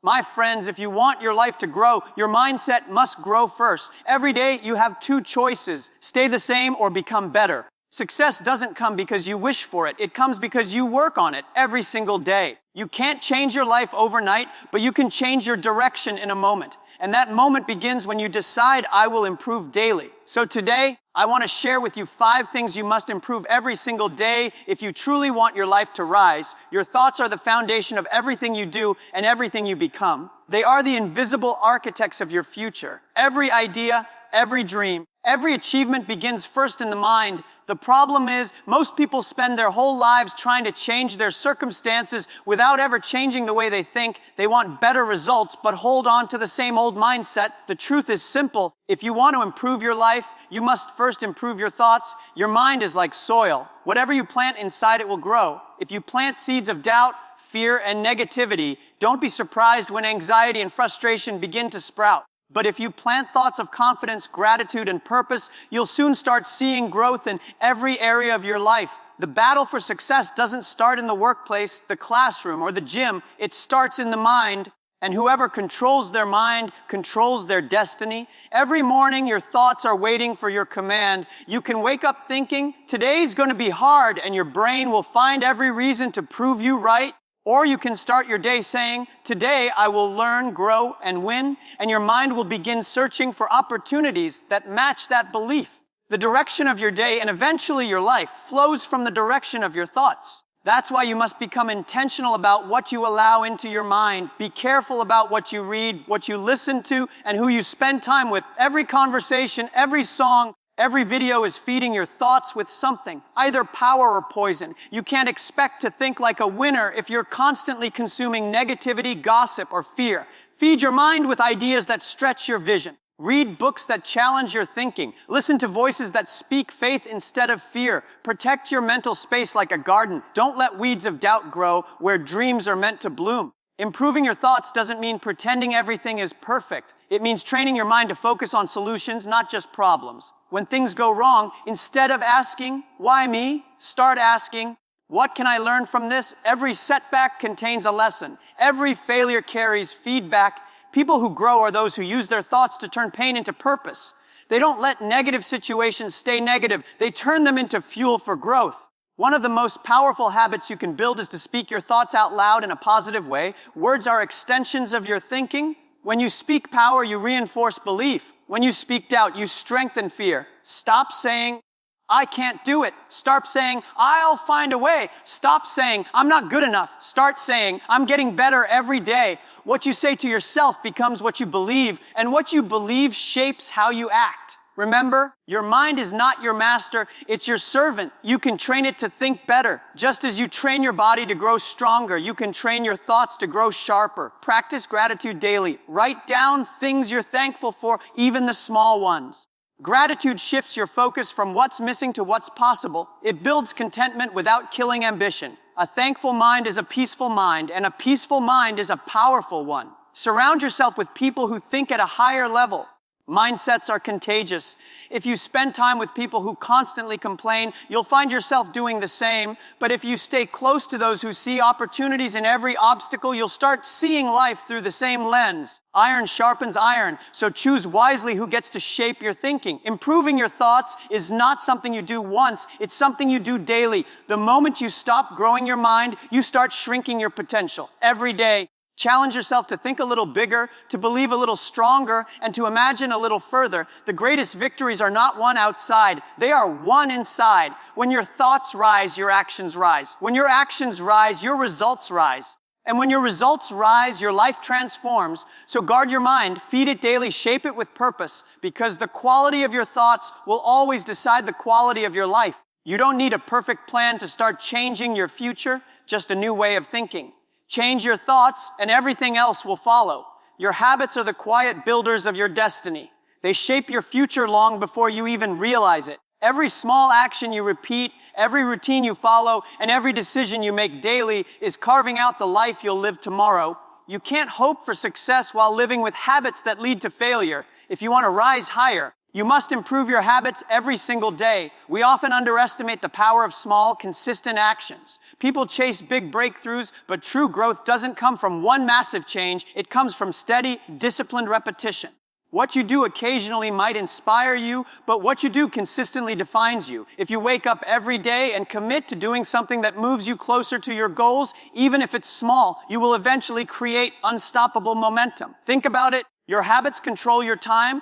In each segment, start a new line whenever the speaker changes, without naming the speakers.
My friends, if you want your life to grow, your mindset must grow first. Every day you have two choices: stay the same or become better. Success doesn't come because you wish for it. It comes because you work on it every single day. You can't change your life overnight, but you can change your direction in a moment. And that moment begins when you decide, I will improve daily. So today, I want to share with you 5 things you must improve every single day if you truly want your life to rise. Your thoughts are the foundation of everything you do and everything you become. They are the invisible architects of your future. Every idea, every dream, every achievement begins first in the mind. The problem is, most people spend their whole lives trying to change their circumstances without ever changing the way they think. They want better results, but hold on to the same old mindset. The truth is simple. If you want to improve your life, you must first improve your thoughts. Your mind is like soil. Whatever you plant inside, it will grow. If you plant seeds of doubt, fear, and negativity, don't be surprised when anxiety and frustration begin to sprout. But if you plant thoughts of confidence, gratitude, and purpose, you'll soon start seeing growth in every area of your life. The battle for success doesn't start in the workplace, the classroom, or the gym. It starts in the mind, and whoever controls their mind controls their destiny. Every morning, your thoughts are waiting for your command. You can wake up thinking, today's going to be hard, and your brain will find every reason to prove you right. Or you can start your day saying, today I will learn, grow, and win, and your mind will begin searching for opportunities that match that belief. The direction of your day and eventually your life flows from the direction of your thoughts. That's why you must become intentional about what you allow into your mind. Be careful about what you read, what you listen to, and who you spend time with. Every conversation, every song, every video is feeding your thoughts with something, either power or poison. You can't expect to think like a winner if you're constantly consuming negativity, gossip, or fear. Feed your mind with ideas that stretch your vision. Read books that challenge your thinking. Listen to voices that speak faith instead of fear. Protect your mental space like a garden. Don't let weeds of doubt grow where dreams are meant to bloom. Improving your thoughts doesn't mean pretending everything is perfect. It means training your mind to focus on solutions, not just problems. When things go wrong, instead of asking, why me? Start asking, what can I learn from this? Every setback contains a lesson. Every failure carries feedback. People who grow are those who use their thoughts to turn pain into purpose. They don't let negative situations stay negative. They turn them into fuel for growth. One of the most powerful habits you can build is to speak your thoughts out loud in a positive way. Words are extensions of your thinking. When you speak power, you reinforce belief. When you speak doubt, you strengthen fear. Stop saying, I can't do it. Start saying, I'll find a way. Stop saying, I'm not good enough. Start saying, I'm getting better every day. What you say to yourself becomes what you believe, and what you believe shapes how you act. Remember, your mind is not your master, it's your servant. You can train it to think better. Just as you train your body to grow stronger, you can train your thoughts to grow sharper. Practice gratitude daily. Write down things you're thankful for, even the small ones. Gratitude shifts your focus from what's missing to what's possible. It builds contentment without killing ambition. A thankful mind is a peaceful mind, and a peaceful mind is a powerful one. Surround yourself with people who think at a higher level. Mindsets are contagious. If you spend time with people who constantly complain, you'll find yourself doing the same. But if you stay close to those who see opportunities in every obstacle, you'll start seeing life through the same lens. Iron sharpens iron, so choose wisely who gets to shape your thinking. Improving your thoughts is not something you do once, it's something you do daily. The moment you stop growing your mind, you start shrinking your potential. Every day, challenge yourself to think a little bigger, to believe a little stronger, and to imagine a little further. The greatest victories are not won outside. They are won inside. When your thoughts rise, your actions rise. When your actions rise, your results rise. And when your results rise, your life transforms. So guard your mind, feed it daily, shape it with purpose, because the quality of your thoughts will always decide the quality of your life. You don't need a perfect plan to start changing your future, just a new way of thinking. Change your thoughts, and everything else will follow. Your habits are the quiet builders of your destiny. They shape your future long before you even realize it. Every small action you repeat, every routine you follow, and every decision you make daily is carving out the life you'll live tomorrow. You can't hope for success while living with habits that lead to failure. If you want to rise higher, You must improve your habits every single day. We often underestimate the power of small, consistent actions. People chase big breakthroughs, but true growth doesn't come from one massive change. It comes from steady, disciplined repetition. What you do occasionally might inspire you, but what you do consistently defines you. If you wake up every day and commit to doing something that moves you closer to your goals, even if it's small, you will eventually create unstoppable momentum. Think about it. Your habits control your time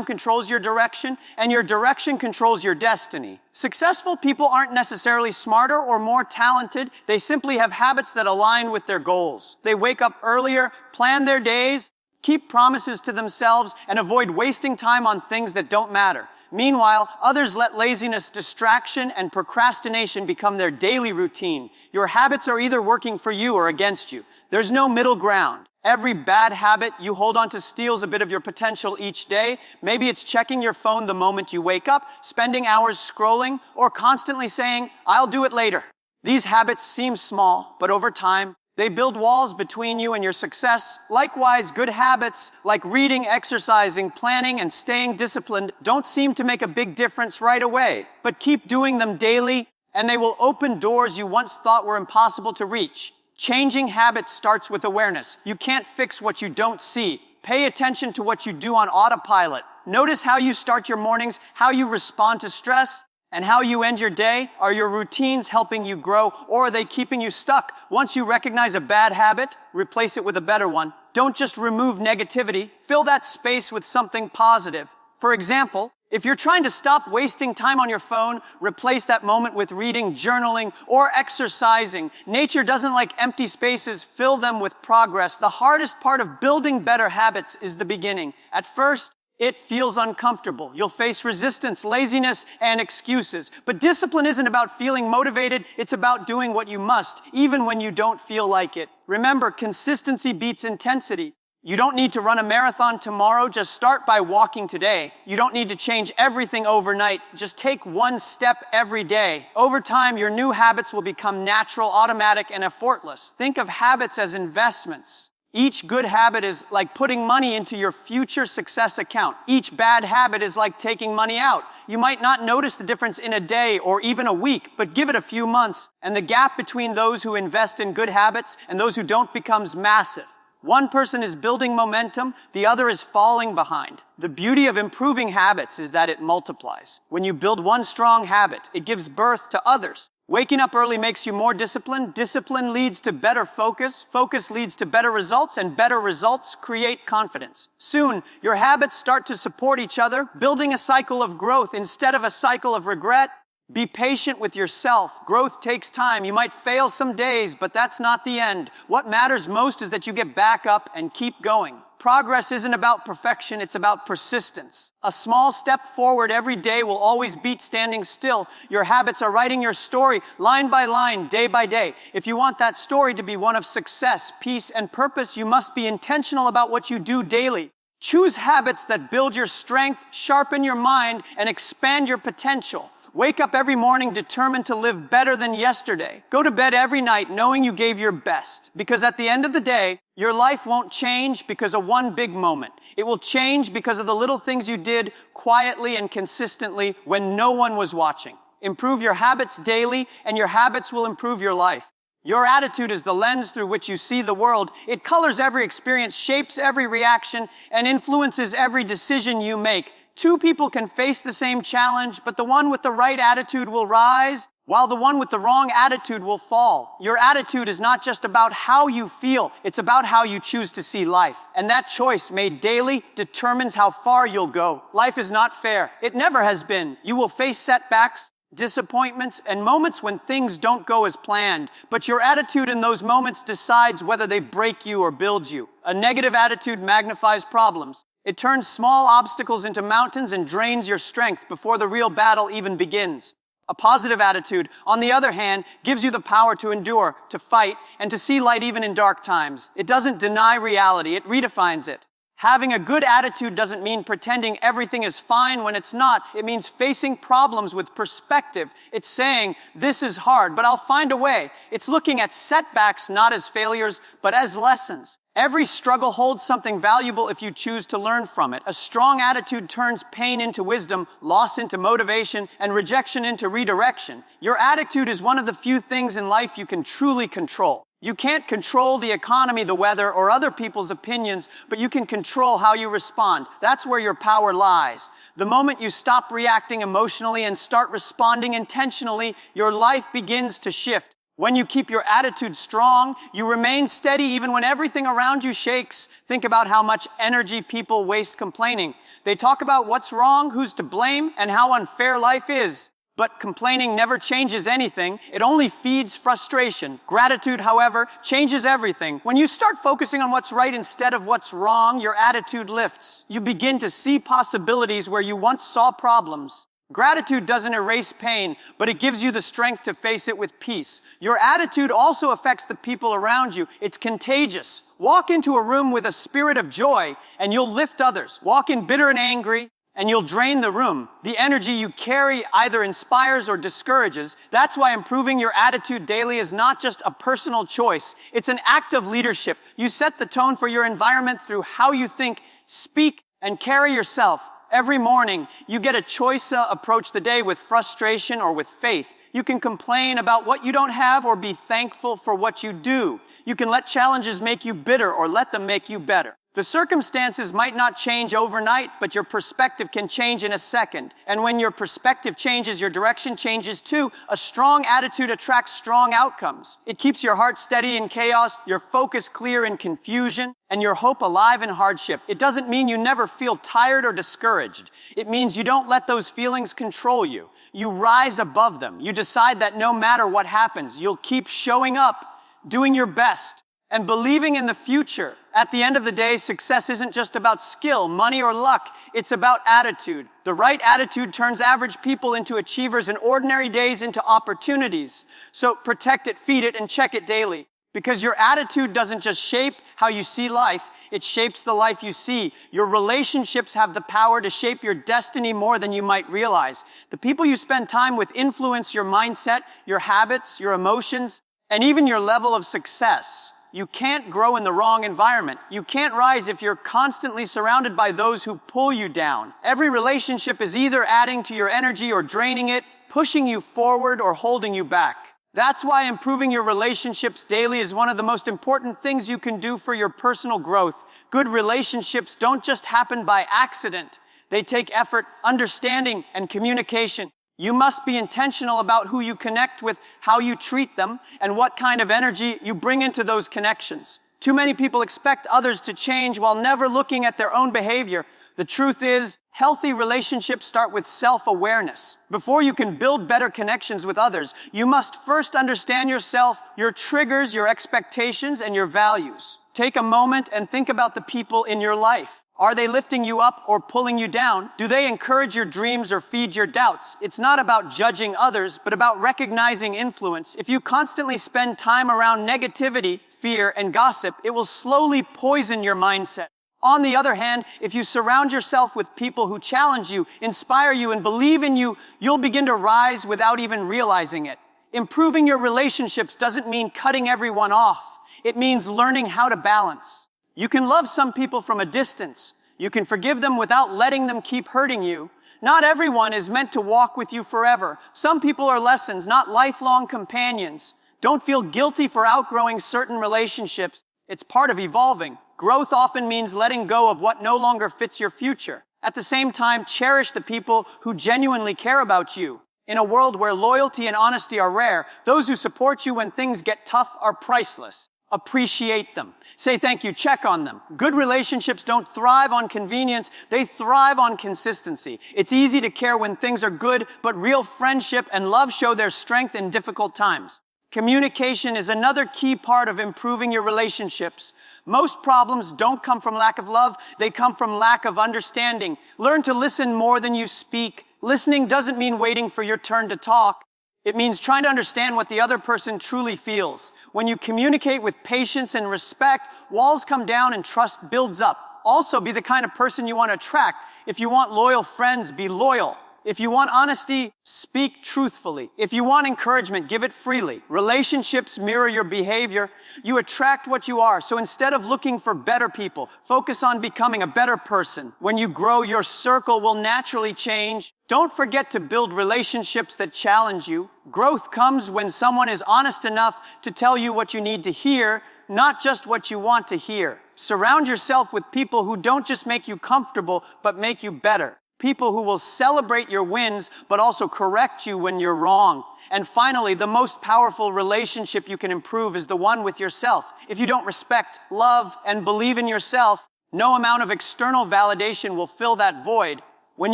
controls your direction, and your direction controls your destiny. Successful people aren't necessarily smarter or more talented. They simply have habits that align with their goals. They wake up earlier, plan their days, keep promises to themselves, and avoid wasting time on things that don't matter. Meanwhile, others let laziness, distraction, and procrastination become their daily routine. Your habits are either working for you or against you. There's no middle ground. Every bad habit you hold on to steals a bit of your potential each day. Maybe it's checking your phone the moment you wake up, spending hours scrolling, or constantly saying, "I'll do it later." These habits seem small, but over time, they build walls between you and your success. Likewise, good habits like reading, exercising, planning, and staying disciplined don't seem to make a big difference right away. But keep doing them daily, and they will open doors you once thought were impossible to reach. Changing habits starts with awareness. You can't fix what you don't see. Pay attention to what you do on autopilot. Notice how you start your mornings, how you respond to stress, and how you end your day. Are your routines helping you grow, or are they keeping you stuck? Once you recognize a bad habit, replace it with a better one. Don't just remove negativity. Fill that space with something positive. For example, if you're trying to stop wasting time on your phone, replace that moment with reading, journaling, or exercising. Nature doesn't like empty spaces. Fill them with progress. The hardest part of building better habits is the beginning. At first, it feels uncomfortable. You'll face resistance, laziness, and excuses. But discipline isn't about feeling motivated. It's about doing what you must, even when you don't feel like it. Remember, consistency beats intensity. You don't need to run a marathon tomorrow. Just start by walking today. You don't need to change everything overnight. Just take one step every day. Over time, your new habits will become natural, automatic, and effortless. Think of habits as investments. Each good habit is like putting money into your future success account. Each bad habit is like taking money out. You might not notice the difference in a day or even a week, but give it a few months, and the gap between those who invest in good habits and those who don't becomes massive. One person is building momentum, the other is falling behind. The beauty of improving habits is that it multiplies. When you build one strong habit, it gives birth to others. Waking up early makes you more disciplined. Discipline leads to better focus. Focus leads to better results, and better results create confidence. Soon, your habits start to support each other, building a cycle of growth instead of a cycle of regret. Be patient with yourself. Growth takes time. You might fail some days, but that's not the end. What matters most is that you get back up and keep going. Progress isn't about perfection, it's about persistence. A small step forward every day will always beat standing still. Your habits are writing your story line by line, day by day. If you want that story to be one of success, peace, and purpose, you must be intentional about what you do daily. Choose habits that build your strength, sharpen your mind, and expand your potential. Wake up every morning determined to live better than yesterday. Go to bed every night knowing you gave your best. Because at the end of the day, your life won't change because of one big moment. It will change because of the little things you did quietly and consistently when no one was watching. Improve your habits daily, and your habits will improve your life. Your attitude is the lens through which you see the world. It colors every experience, shapes every reaction, and influences every decision you make. Two people can face the same challenge, but the one with the right attitude will rise, while the one with the wrong attitude will fall. Your attitude is not just about how you feel, it's about how you choose to see life. And that choice made daily determines how far you'll go. Life is not fair. It never has been. You will face setbacks, disappointments, and moments when things don't go as planned. But your attitude in those moments decides whether they break you or build you. A negative attitude magnifies problems. It turns small obstacles into mountains and drains your strength before the real battle even begins. A positive attitude, on the other hand, gives you the power to endure, to fight, and to see light even in dark times. It doesn't deny reality, it redefines it. Having a good attitude doesn't mean pretending everything is fine when it's not. It means facing problems with perspective. It's saying, this is hard, but I'll find a way. It's looking at setbacks not as failures, but as lessons. Every struggle holds something valuable if you choose to learn from it. A strong attitude turns pain into wisdom, loss into motivation, and rejection into redirection. Your attitude is one of the few things in life you can truly control. You can't control the economy, the weather, or other people's opinions, but you can control how you respond. That's where your power lies. The moment you stop reacting emotionally and start responding intentionally, your life begins to shift. When you keep your attitude strong, you remain steady even when everything around you shakes. Think about how much energy people waste complaining. They talk about what's wrong, who's to blame, and how unfair life is. But complaining never changes anything. It only feeds frustration. Gratitude, however, changes everything. When you start focusing on what's right instead of what's wrong, your attitude lifts. You begin to see possibilities where you once saw problems. Gratitude doesn't erase pain, but it gives you the strength to face it with peace. Your attitude also affects the people around you. It's contagious. Walk into a room with a spirit of joy, and you'll lift others. Walk in bitter and angry, and you'll drain the room. The energy you carry either inspires or discourages. That's why improving your attitude daily is not just a personal choice. It's an act of leadership. You set the tone for your environment through how you think, speak, and carry yourself. Every morning, you get a choice to approach the day with frustration or with faith. You can complain about what you don't have or be thankful for what you do. You can let challenges make you bitter or let them make you better. The circumstances might not change overnight, but your perspective can change in a second. And when your perspective changes, your direction changes too. A strong attitude attracts strong outcomes. It keeps your heart steady in chaos, your focus clear in confusion, and your hope alive in hardship. It doesn't mean you never feel tired or discouraged. It means you don't let those feelings control you. You rise above them. You decide that no matter what happens, you'll keep showing up, doing your best, and believing in the future. At the end of the day, success isn't just about skill, money, or luck. It's about attitude. The right attitude turns average people into achievers and ordinary days into opportunities. So protect it, feed it, and check it daily. Because your attitude doesn't just shape how you see life, it shapes the life you see. Your relationships have the power to shape your destiny more than you might realize. The people you spend time with influence your mindset, your habits, your emotions, and even your level of success. You can't grow in the wrong environment. You can't rise if you're constantly surrounded by those who pull you down. Every relationship is either adding to your energy or draining it, pushing you forward or holding you back. That's why improving your relationships daily is one of the most important things you can do for your personal growth. Good relationships don't just happen by accident. They take effort, understanding, and communication. You must be intentional about who you connect with, how you treat them, and what kind of energy you bring into those connections. Too many people expect others to change while never looking at their own behavior. The truth is, healthy relationships start with self-awareness. Before you can build better connections with others, you must first understand yourself, your triggers, your expectations, and your values. Take a moment and think about the people in your life. Are they lifting you up or pulling you down? Do they encourage your dreams or feed your doubts? It's not about judging others, but about recognizing influence. If you constantly spend time around negativity, fear, and gossip, it will slowly poison your mindset. On the other hand, if you surround yourself with people who challenge you, inspire you, and believe in you, you'll begin to rise without even realizing it. Improving your relationships doesn't mean cutting everyone off. It means learning how to balance. You can love some people from a distance. You can forgive them without letting them keep hurting you. Not everyone is meant to walk with you forever. Some people are lessons, not lifelong companions. Don't feel guilty for outgrowing certain relationships. It's part of evolving. Growth often means letting go of what no longer fits your future. At the same time, cherish the people who genuinely care about you. In a world where loyalty and honesty are rare, those who support you when things get tough are priceless. Appreciate them. Say thank you. Check on them. Good relationships don't thrive on convenience. They thrive on consistency. It's easy to care when things are good, but real friendship and love show their strength in difficult times. Communication is another key part of improving your relationships. Most problems don't come from lack of love. They come from lack of understanding. Learn to listen more than you speak. Listening doesn't mean waiting for your turn to talk. It means trying to understand what the other person truly feels. When you communicate with patience and respect, walls come down and trust builds up. Also, be the kind of person you want to attract. If you want loyal friends, be loyal. If you want honesty, speak truthfully. If you want encouragement, give it freely. Relationships mirror your behavior. You attract what you are. So instead of looking for better people, focus on becoming a better person. When you grow, your circle will naturally change. Don't forget to build relationships that challenge you. Growth comes when someone is honest enough to tell you what you need to hear, not just what you want to hear. Surround yourself with people who don't just make you comfortable, but make you better. People who will celebrate your wins, but also correct you when you're wrong. And finally, the most powerful relationship you can improve is the one with yourself. If you don't respect, love, and believe in yourself, no amount of external validation will fill that void. When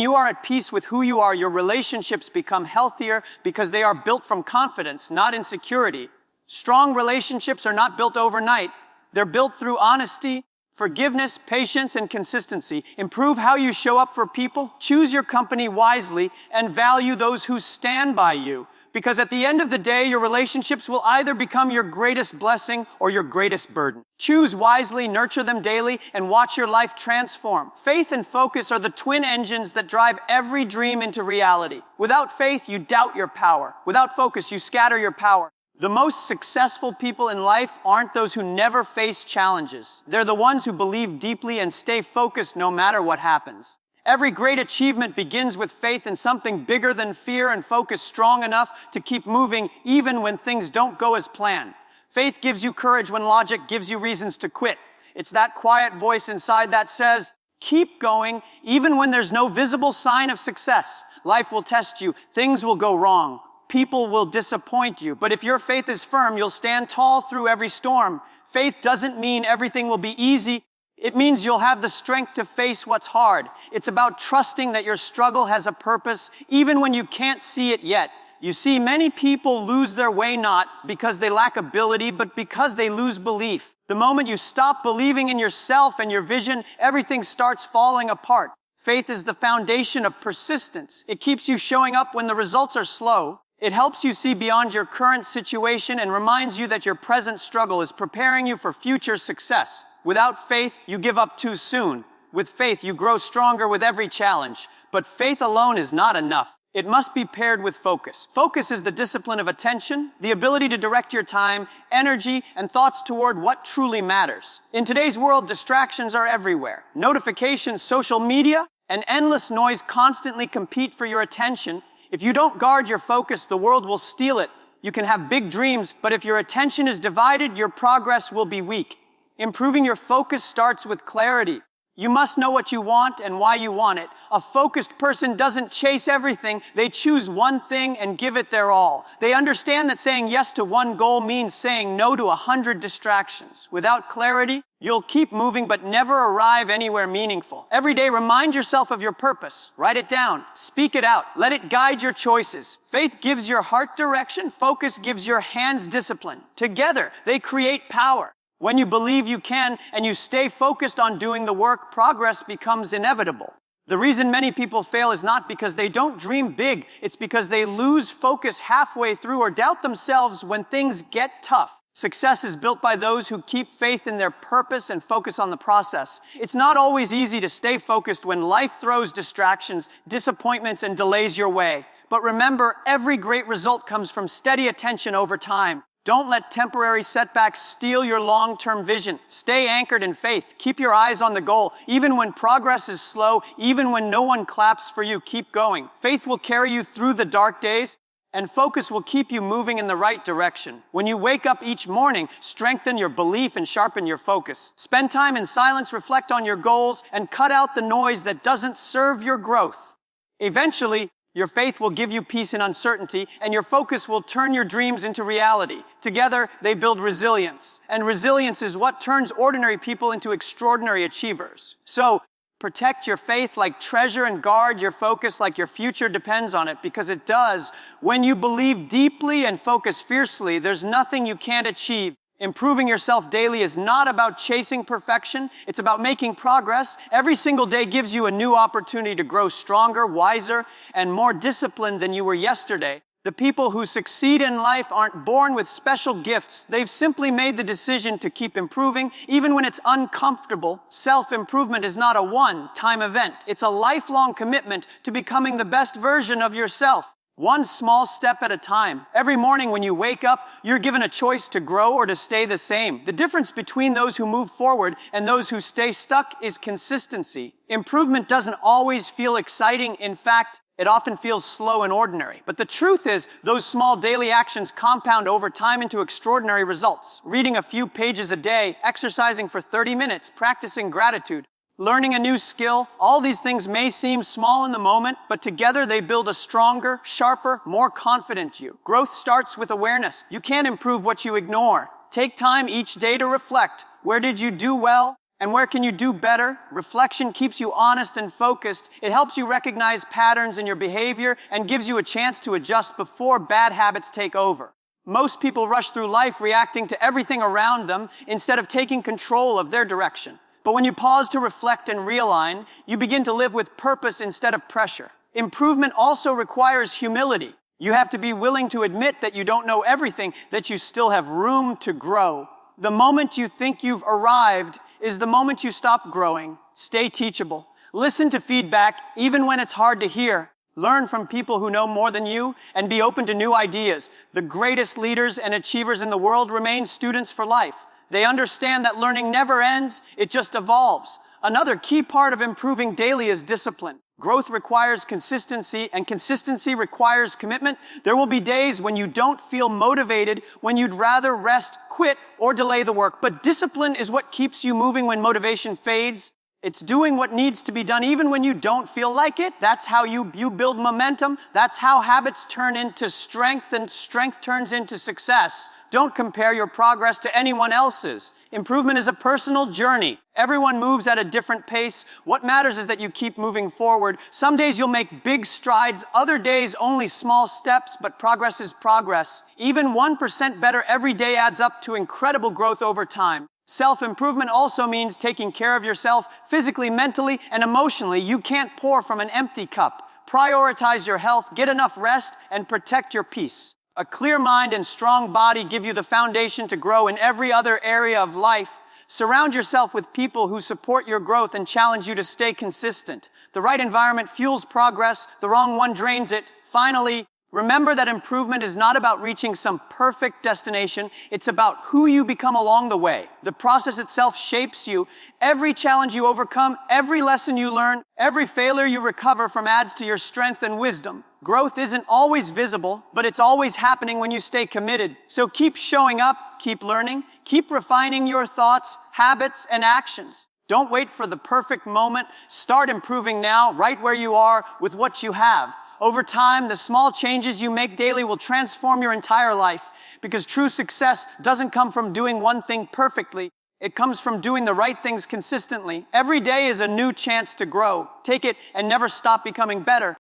you are at peace with who you are, your relationships become healthier because they are built from confidence, not insecurity. Strong relationships are not built overnight. They're built through honesty, forgiveness, patience, and consistency. Improve how you show up for people, choose your company wisely, and value those who stand by you. Because at the end of the day, your relationships will either become your greatest blessing or your greatest burden. Choose wisely, nurture them daily, and watch your life transform. Faith and focus are the twin engines that drive every dream into reality. Without faith, you doubt your power. Without focus, you scatter your power. The most successful people in life aren't those who never face challenges. They're the ones who believe deeply and stay focused no matter what happens. Every great achievement begins with faith in something bigger than fear and focus strong enough to keep moving even when things don't go as planned. Faith gives you courage when logic gives you reasons to quit. It's that quiet voice inside that says, keep going even when there's no visible sign of success. Life will test you. Things will go wrong. People will disappoint you. But if your faith is firm, you'll stand tall through every storm. Faith doesn't mean everything will be easy. It means you'll have the strength to face what's hard. It's about trusting that your struggle has a purpose, even when you can't see it yet. You see, many people lose their way not because they lack ability, but because they lose belief. The moment you stop believing in yourself and your vision, everything starts falling apart. Faith is the foundation of persistence. It keeps you showing up when the results are slow. It helps you see beyond your current situation and reminds you that your present struggle is preparing you for future success. Without faith, you give up too soon. With faith, you grow stronger with every challenge. But faith alone is not enough. It must be paired with focus. Focus is the discipline of attention, the ability to direct your time, energy, and thoughts toward what truly matters. In today's world, distractions are everywhere. Notifications, social media, and endless noise constantly compete for your attention. If you don't guard your focus, the world will steal it. You can have big dreams, but if your attention is divided, your progress will be weak. Improving your focus starts with clarity. You must know what you want and why you want it. A focused person doesn't chase everything. They choose one thing and give it their all. They understand that saying yes to one goal means saying no to 100 distractions. Without clarity, you'll keep moving but never arrive anywhere meaningful. Every day, remind yourself of your purpose. Write it down. Speak it out. Let it guide your choices. Faith gives your heart direction. Focus gives your hands discipline. Together, they create power. When you believe you can and you stay focused on doing the work, progress becomes inevitable. The reason many people fail is not because they don't dream big. It's because they lose focus halfway through or doubt themselves when things get tough. Success is built by those who keep faith in their purpose and focus on the process. It's not always easy to stay focused when life throws distractions, disappointments, and delays your way. But remember, every great result comes from steady attention over time. Don't let temporary setbacks steal your long-term vision. Stay anchored in faith. Keep your eyes on the goal. Even when progress is slow, even when no one claps for you, keep going. Faith will carry you through the dark days, and focus will keep you moving in the right direction. When you wake up each morning, strengthen your belief and sharpen your focus. Spend time in silence, reflect on your goals, and cut out the noise that doesn't serve your growth. Eventually, your faith will give you peace in uncertainty, and your focus will turn your dreams into reality. Together, they build resilience. And resilience is what turns ordinary people into extraordinary achievers. So, protect your faith like treasure and guard your focus like your future depends on it, because it does. When you believe deeply and focus fiercely, there's nothing you can't achieve. Improving yourself daily is not about chasing perfection. It's about making progress. Every single day gives you a new opportunity to grow stronger, wiser, and more disciplined than you were yesterday. The people who succeed in life aren't born with special gifts. They've simply made the decision to keep improving, even when it's uncomfortable. Self-improvement is not a one-time event. It's a lifelong commitment to becoming the best version of yourself. One small step at a time. Every morning when you wake up, you're given a choice to grow or to stay the same. The difference between those who move forward and those who stay stuck is consistency. Improvement doesn't always feel exciting. In fact, it often feels slow and ordinary. But the truth is, those small daily actions compound over time into extraordinary results. Reading a few pages a day, exercising for 30 minutes, practicing gratitude, learning a new skill, all these things may seem small in the moment, but together they build a stronger, sharper, more confident you. Growth starts with awareness. You can't improve what you ignore. Take time each day to reflect. Where did you do well? And where can you do better? Reflection keeps you honest and focused. It helps you recognize patterns in your behavior and gives you a chance to adjust before bad habits take over. Most people rush through life reacting to everything around them instead of taking control of their direction. But when you pause to reflect and realign, you begin to live with purpose instead of pressure. Improvement also requires humility. You have to be willing to admit that you don't know everything, that you still have room to grow. The moment you think you've arrived is the moment you stop growing. Stay teachable. Listen to feedback, even when it's hard to hear. Learn from people who know more than you, and be open to new ideas. The greatest leaders and achievers in the world remain students for life. They understand that learning never ends, it just evolves. Another key part of improving daily is discipline. Growth requires consistency, and consistency requires commitment. There will be days when you don't feel motivated, when you'd rather rest, quit, or delay the work. But discipline is what keeps you moving when motivation fades. It's doing what needs to be done even when you don't feel like it. That's how you build momentum. That's how habits turn into strength, and strength turns into success. Don't compare your progress to anyone else's. Improvement is a personal journey. Everyone moves at a different pace. What matters is that you keep moving forward. Some days you'll make big strides, other days only small steps, but progress is progress. Even 1% better every day adds up to incredible growth over time. Self-improvement also means taking care of yourself physically, mentally, and emotionally. You can't pour from an empty cup. Prioritize your health, get enough rest, and protect your peace. A clear mind and strong body give you the foundation to grow in every other area of life. Surround yourself with people who support your growth and challenge you to stay consistent. The right environment fuels progress, the wrong one drains it. Finally, remember that improvement is not about reaching some perfect destination. It's about who you become along the way. The process itself shapes you. Every challenge you overcome, every lesson you learn, every failure you recover from adds to your strength and wisdom. Growth isn't always visible, but it's always happening when you stay committed. So keep showing up, keep learning, keep refining your thoughts, habits, and actions. Don't wait for the perfect moment. Start improving now, right where you are, with what you have. Over time, the small changes you make daily will transform your entire life, because true success doesn't come from doing one thing perfectly. It comes from doing the right things consistently. Every day is a new chance to grow. Take it and never stop becoming better.